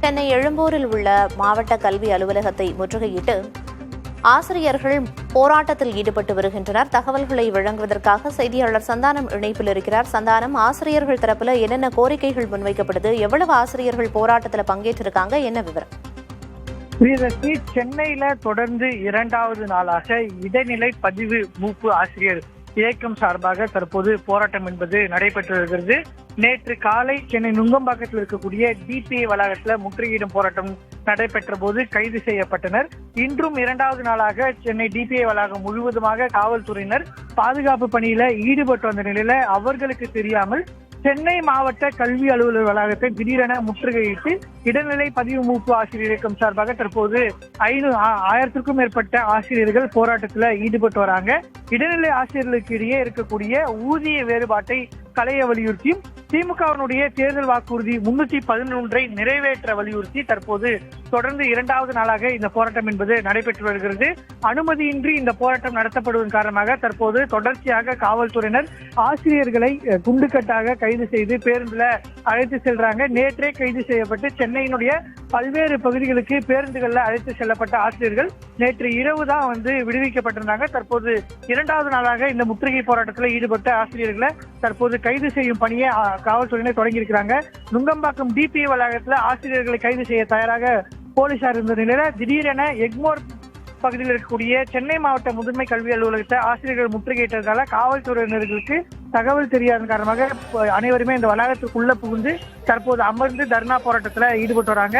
சென்னை எழும்பூரில் உள்ள மாவட்ட கல்வி அலுவலகத்தை முற்றுகையிட்டு ஆசிரியர்கள் போராட்டத்தில் ஈடுபட்டு வருகின்றனர். தகவல்களை வழங்குவதற்காக செய்தியாளர் சந்தானம் இணைப்பில் இருக்கிறார். சந்தானம், ஆசிரியர்கள் தரப்புல என்னென்ன கோரிக்கைகள் முன்வைக்கப்படுது, எவ்வளவு ஆசிரியர்கள் போராட்டத்தில் பங்கேற்றிருக்காங்க, என்ன விவரம்? சென்னையில தொடர்ந்து 2வது நாளாக இடைநிலை பதிவு மூப்பு ஆசிரியர் இயக்கம் சார்பாக தற்போது போராட்டம் என்பது நடைபெற்று வருகிறது. நேற்று காலை சென்னை நுங்கம்பாக்கத்தில் இருக்கக்கூடிய டிபிஐ வளாகத்தில் முற்றுகையிடும் போராட்டம் நடைபெற்ற போது கைது செய்யப்பட்டனர். இன்றும் 2வது நாளாக சென்னை டிபிஐ வளாகம் முழுவதுமாக காவல்துறையினர் பாதுகாப்பு பணியில ஈடுபட்டு வந்த நிலையில அவர்களுக்கு தெரியாமல் சென்னை மாவட்ட கல்வி அலுவலர் வளாகத்தை திடீரென முற்றுகையிட்டு இடைநிலை பதிவு மூப்பு ஆசிரியர் இயக்கம் சார்பாக தற்போது 1000க்கும் மேற்பட்ட ஆசிரியர்கள் போராட்டத்தில் ஈடுபட்டு வராங்க. இடைநிலை ஆசிரியர்களுக்கு இடையே இருக்கக்கூடிய ஊதிய வேறுபாட்டை களைய வலியுறுத்தியும் திமுகவினுடைய தேர்தல் வாக்குறுதி 311 நிறைவேற்ற வலியுறுத்தி தற்போது தொடர்ந்து 2வது நாளாக இந்த போராட்டம் என்பது நடைபெற்று வருகிறது. அனுமதியின்றி இந்த போராட்டம் நடத்தப்படுவதன் காரணமாக தற்போது தொடர்ச்சியாக காவல்துறையினர் ஆசிரியர்களை குண்டுக்கட்டாக கைது செய்து பேருந்துல அழைத்து செல்றாங்க. நேற்றே கைது செய்யப்பட்டு சென்னையினுடைய பல்வேறு பகுதிகளுக்கு பேருந்துகள்ல அழைத்து செல்லப்பட்ட ஆசிரியர்கள் நேற்று இரவு தான் விடுவிக்கப்பட்டிருந்தாங்க. தற்போது 2வது நாளாக இந்த முற்றுகை போராட்டத்தில் ஈடுபட்ட ஆசிரியர்களை தற்போது கைது செய்யும் பணியை காவல்துறையினர் தொடங்கி இருக்கிறாங்க. நுங்கம்பாக்கம் டிபிஐ வளாகத்தில் ஆசிரியர்களை கைது செய்ய தயாராக போலீசார் இருந்த நிலையில திடீரென எக்மோர் பகுதியில் இருக்கக்கூடிய சென்னை மாவட்ட முதன்மை கல்வி அலுவலகத்தை ஆசிரியர்கள் முற்றுகையிட்டதால காவல்துறையினர்களுக்கு தகவல் தெரியாத காரணமாக அனைவருமே இந்த வளாகத்துக்குள்ள புகுந்து தற்போது அமர்ந்து தர்ணா போராட்டத்தில் ஈடுபட்டு வராங்க.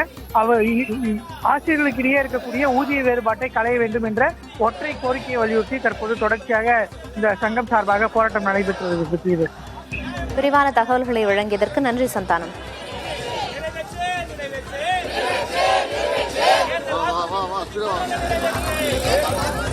ஆசிரியர்களுக்கு இடையே இருக்கக்கூடிய ஊதிய வேறுபாட்டை களைய வேண்டும் என்ற ஒற்றை கோரிக்கையை வலியுறுத்தி தற்போது தொடர்ச்சியாக இந்த சங்கம் சார்பாக போராட்டம் நடைபெற்று வருகிறது. விரிவான தகவல்களை வழங்கியதற்கு நன்றி சந்தானம். வா